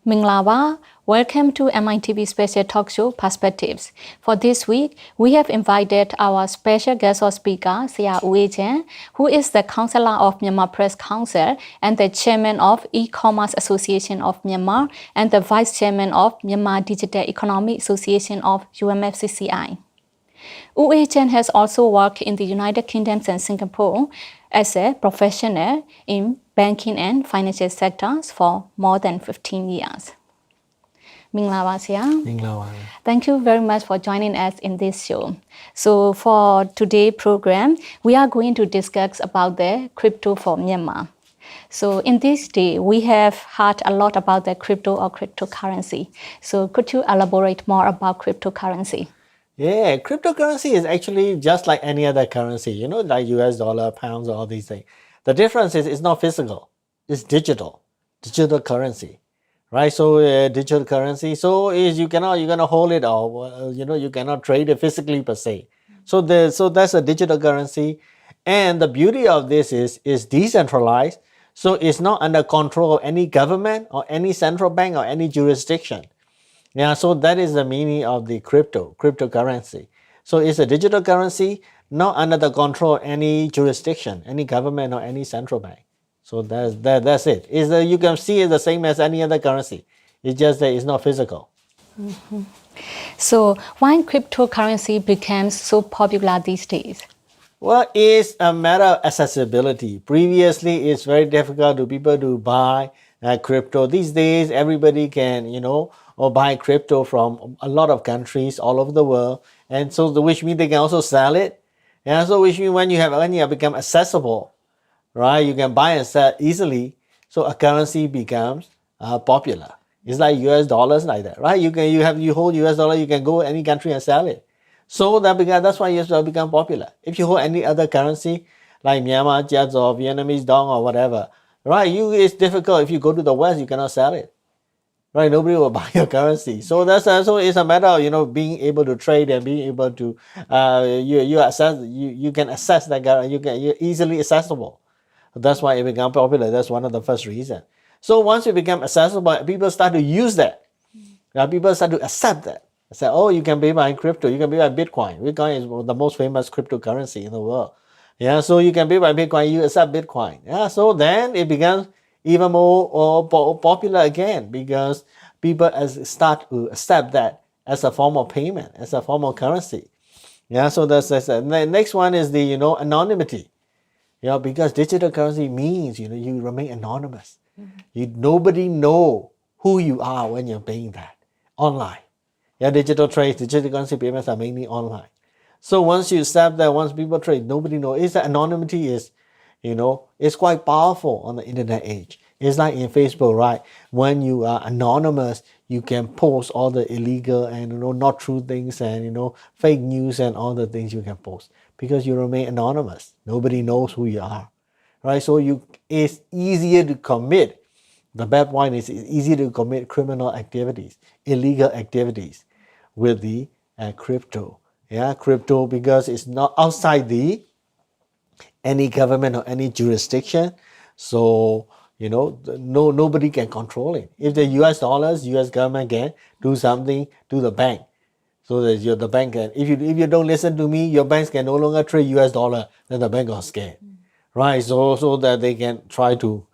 Minglava, welcome to MITV Special Talk Show Perspectives. For this week, we have invited our special guest or speaker, Sia Uwe Chen, who is the Counselor of Myanmar Press Council and the Chairman of E-Commerce Association of Myanmar and the Vice Chairman of Myanmar Digital Economy Association of UMFCCI. Uwe Chen has also worked in the United Kingdom and Singapore as a professional in banking and financial sectors for more than 15 years. Minglava Sia. Minglava. Thank you very much for joining us in this show. So for today's program, we are going to discuss about the crypto for Myanmar. So in this day, we have heard a lot about the crypto or cryptocurrency. So could you elaborate more about cryptocurrency? Yeah, cryptocurrency is actually just like any other currency, like US dollar, pounds, all these things. The difference is it's not physical, it's digital currency, right? So digital currency, so is you're gonna hold it or you cannot trade it physically per se. So that's a digital currency, and the beauty of this is decentralized. So it's not under control of any government or any central bank or any jurisdiction. Yeah, so that is the meaning of the cryptocurrency. So it's a digital currency, not under the control of any jurisdiction, any government or any central bank. So that's it. You can see it's the same as any other currency. It's just that it's not physical. Mm-hmm. So why cryptocurrency becomes so popular these days? Well, it's a matter of accessibility. Previously, it's very difficult for people to buy crypto. These days, everybody can, or buy crypto from a lot of countries all over the world. And so which means they can also sell it. And so which means when you have become accessible, right? You can buy and sell easily. So a currency becomes popular. It's like US dollars like that, right? You hold US dollar, you can go any country and sell it. So that's why US dollar become popular. If you hold any other currency like Myanmar Kyat or Vietnamese Dong or whatever, right? It's difficult. If you go to the West, you cannot sell it. Right, nobody will buy your currency. So it's a matter of being able to trade and being able to you can access that currency. You're easily accessible. That's why it became popular. That's one of the first reasons. So once it become accessible, people start to use that. People start to accept that. Say, oh, you can pay by crypto. You can pay by Bitcoin. Bitcoin is the most famous cryptocurrency in the world. Yeah, so you can pay by Bitcoin. You accept Bitcoin. Yeah, so then it becomes even more popular again because people start to accept that as a form of payment, as a form of currency. Yeah, so that's it. The next one is the anonymity. Because digital currency means you remain anonymous. Mm-hmm. Nobody know who you are when you're paying that online. Yeah, digital trades, digital currency payments are mainly online. So once you accept that, once people trade, nobody knows. It's that anonymity is. It's quite powerful on the internet age. It's like in Facebook, right? When you are anonymous, you can post all the illegal and not true things and fake news and all the things you can post because you remain anonymous. Nobody knows who you are, right? So it's easier to commit. The bad point is it's easier to commit criminal activities, illegal activities with the crypto. Yeah, crypto because it's not outside any government or any jurisdiction, so nobody can control it. If the US dollars, US government can do something to the bank, so that the bank can. If you don't listen to me, your banks can no longer trade US dollar. Then the bank got scared, right? So that they can try to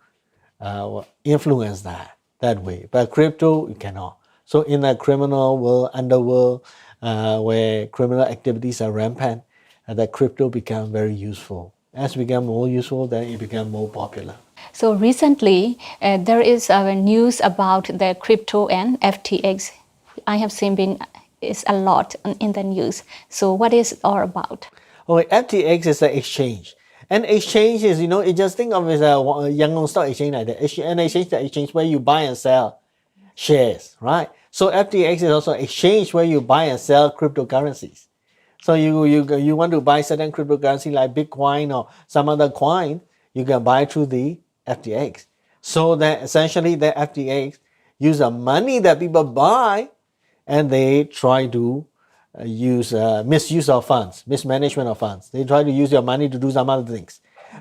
influence that way. But crypto you cannot. So in a criminal world, underworld, where criminal activities are rampant, that crypto become very useful. As it become more useful, then it become more popular. So recently, there is news about the crypto and FTX. I have seen is a lot in the news. So what is it all about? Oh, FTX is an exchange. And exchange is, you just think of it as a Yangon stock exchange like that. An exchange where you buy and sell shares, right? So FTX is also an exchange where you buy and sell cryptocurrencies. So you want to buy certain cryptocurrency like Bitcoin or some other coin, you can buy through the FTX. So that essentially the FTX use the money that people buy and they try to use misuse of funds, mismanagement of funds. They try to use your money to do some other things.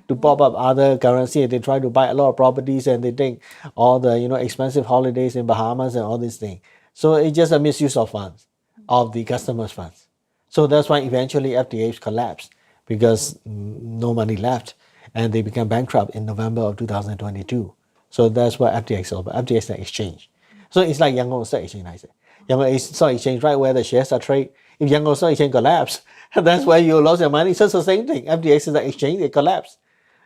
to pop up other currency. They try to buy a lot of properties and they take all the expensive holidays in Bahamas and all these things. So it's just a misuse of funds, of the customers' funds. So that's why eventually FTX collapsed because no money left and they became bankrupt in November of 2022. So that's what FTX is about. FTX is an exchange. So it's like Yangon Stock Exchange, I say. Yangon Stock Exchange, right where the shares are traded. If Yangon Stock Exchange collapse, that's where you lost your money. So it's the same thing. FTX is an exchange, it collapsed.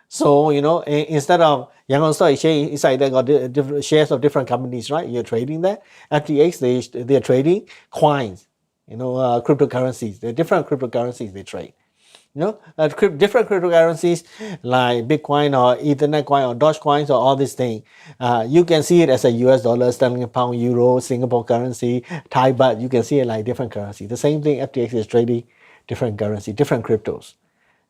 So, instead of Yangon Stock Exchange, it's like they got different shares of different companies, right? You're trading that. FTX, they're trading coins, cryptocurrencies. There are different cryptocurrencies they trade. Different cryptocurrencies like Bitcoin or Ethernet coin or Dogecoins or all these things. You can see it as a US dollar, sterling pound, euro, Singapore currency, Thai baht. You can see it like different currency. The same thing, FTX is trading different currency, different cryptos.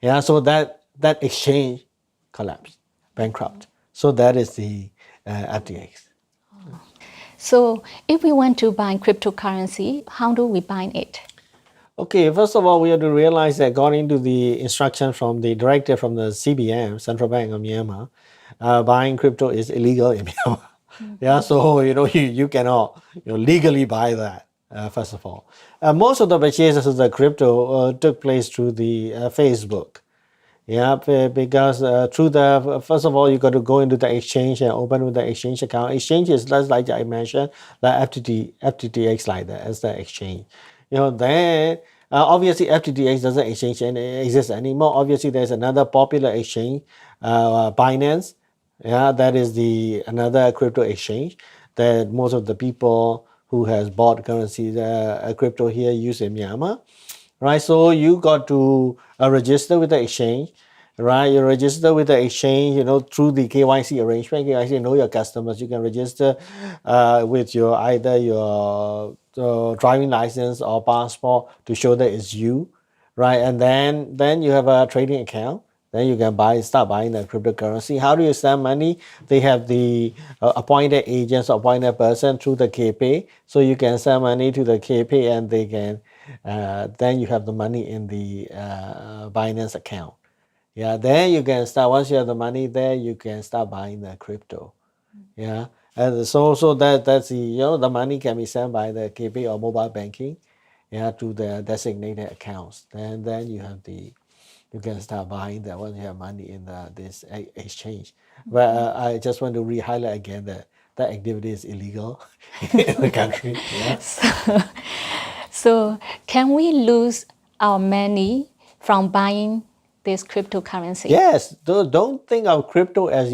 Yeah, so that exchange collapsed, bankrupt. So that is the FTX. So if we want to buy cryptocurrency, how do we buy it? Okay, first of all, we have to realize that according to the instruction from the directive from the CBM, Central Bank of Myanmar, buying crypto is illegal in Myanmar. Yeah, so you cannot legally buy that. First of all, most of the purchases of the crypto took place through the Facebook. Yeah, because through the first of all, you got to go into the exchange and open with the exchange account. Exchange is just like I mentioned, like FTTX like that as the exchange. Then obviously FTTX doesn't exist anymore. Obviously, there's another popular exchange, Binance. Yeah, that is the another crypto exchange that most of the people who has bought currencies, crypto here use in Myanmar. Right, so you got to register with the exchange, right? You register with the exchange, through the KYC arrangement. KYC, know your customers. You can register with either your driving license or passport to show that it's you, right? And then you have a trading account. Then you can start buying the cryptocurrency. How do you send money? They have the appointed agents, appointed person through the KPay. So you can send money to the KPay and they can, then you have the money in the Binance account. Yeah, then you can start, once you have the money there, you can start buying the crypto. Yeah, and so that's the money can be sent by the KPay or mobile banking, yeah, to the designated accounts. Then you can start buying that once you have money in this exchange. But I just want to re-highlight again that activity is illegal in the country. Yeah. So can we lose our money from buying this cryptocurrency? Yes, don't think of crypto as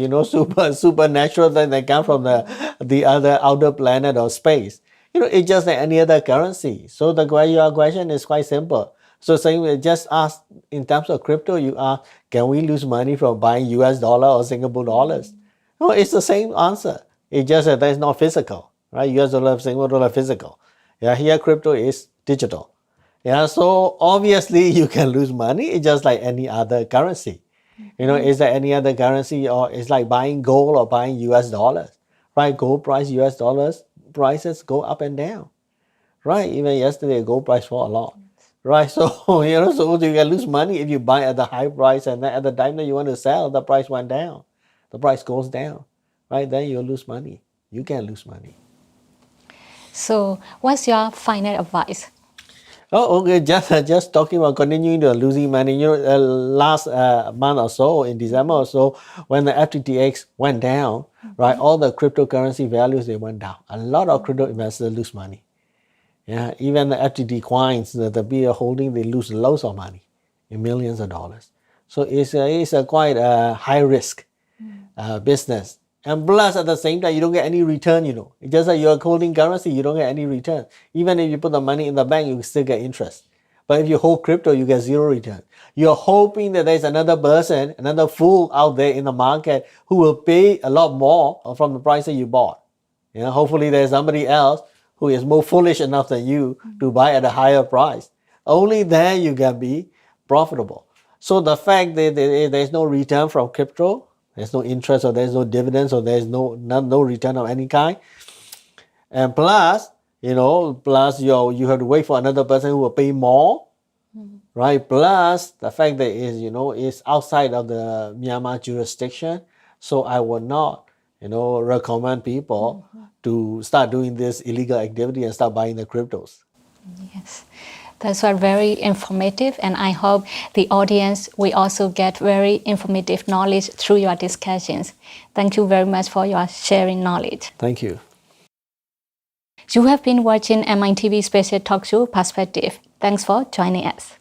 supernatural that they come from the other outer planet or space. It's just like any other currency. So your question is quite simple. So saying just ask in terms of crypto, you ask, can we lose money from buying US dollar or Singapore dollars? No, it's the same answer. It's just that it's not physical, right? US dollar, Singapore dollar physical. Yeah, here crypto is digital. Yeah, so obviously you can lose money. It's just like any other currency. Is there any other currency or it's like buying gold or buying US dollars, right? Gold price, US dollars prices go up and down, right? Even yesterday, gold price fell a lot, right? So, so you can lose money if you buy at the high price and then at the time that you want to sell, the price went down. The price goes down, right? Then you lose money. You can lose money. So what's your final advice? Oh, okay. Just talking about continuing to losing money. Last month or so, in December or so, when the FTTX went down, right, all the cryptocurrency values they went down. A lot of crypto investors lose money. Yeah, even the FTT coins that the people holding, they lose loads of money, in millions of dollars. So it's a quite high risk business. And plus, at the same time, you don't get any return, It's just like you're holding currency, you don't get any return. Even if you put the money in the bank, you still get interest. But if you hold crypto, you get zero return. You're hoping that there's another person, another fool out there in the market who will pay a lot more from the price that you bought. Hopefully there's somebody else who is more foolish enough than you to buy at a higher price. Only then you can be profitable. So the fact that there's no return from crypto, there's no interest or there's no dividends or there's no return of any kind. And plus, you have to wait for another person who will pay more. right? Plus the fact that it's outside of the Myanmar jurisdiction, so I would not, recommend people to start doing this illegal activity and start buying the cryptos. Yes, that's very informative, and I hope the audience will also get very informative knowledge through your discussions. Thank you very much for your sharing knowledge. Thank you. You have been watching MITV Special Talk Show Perspective. Thanks for joining us.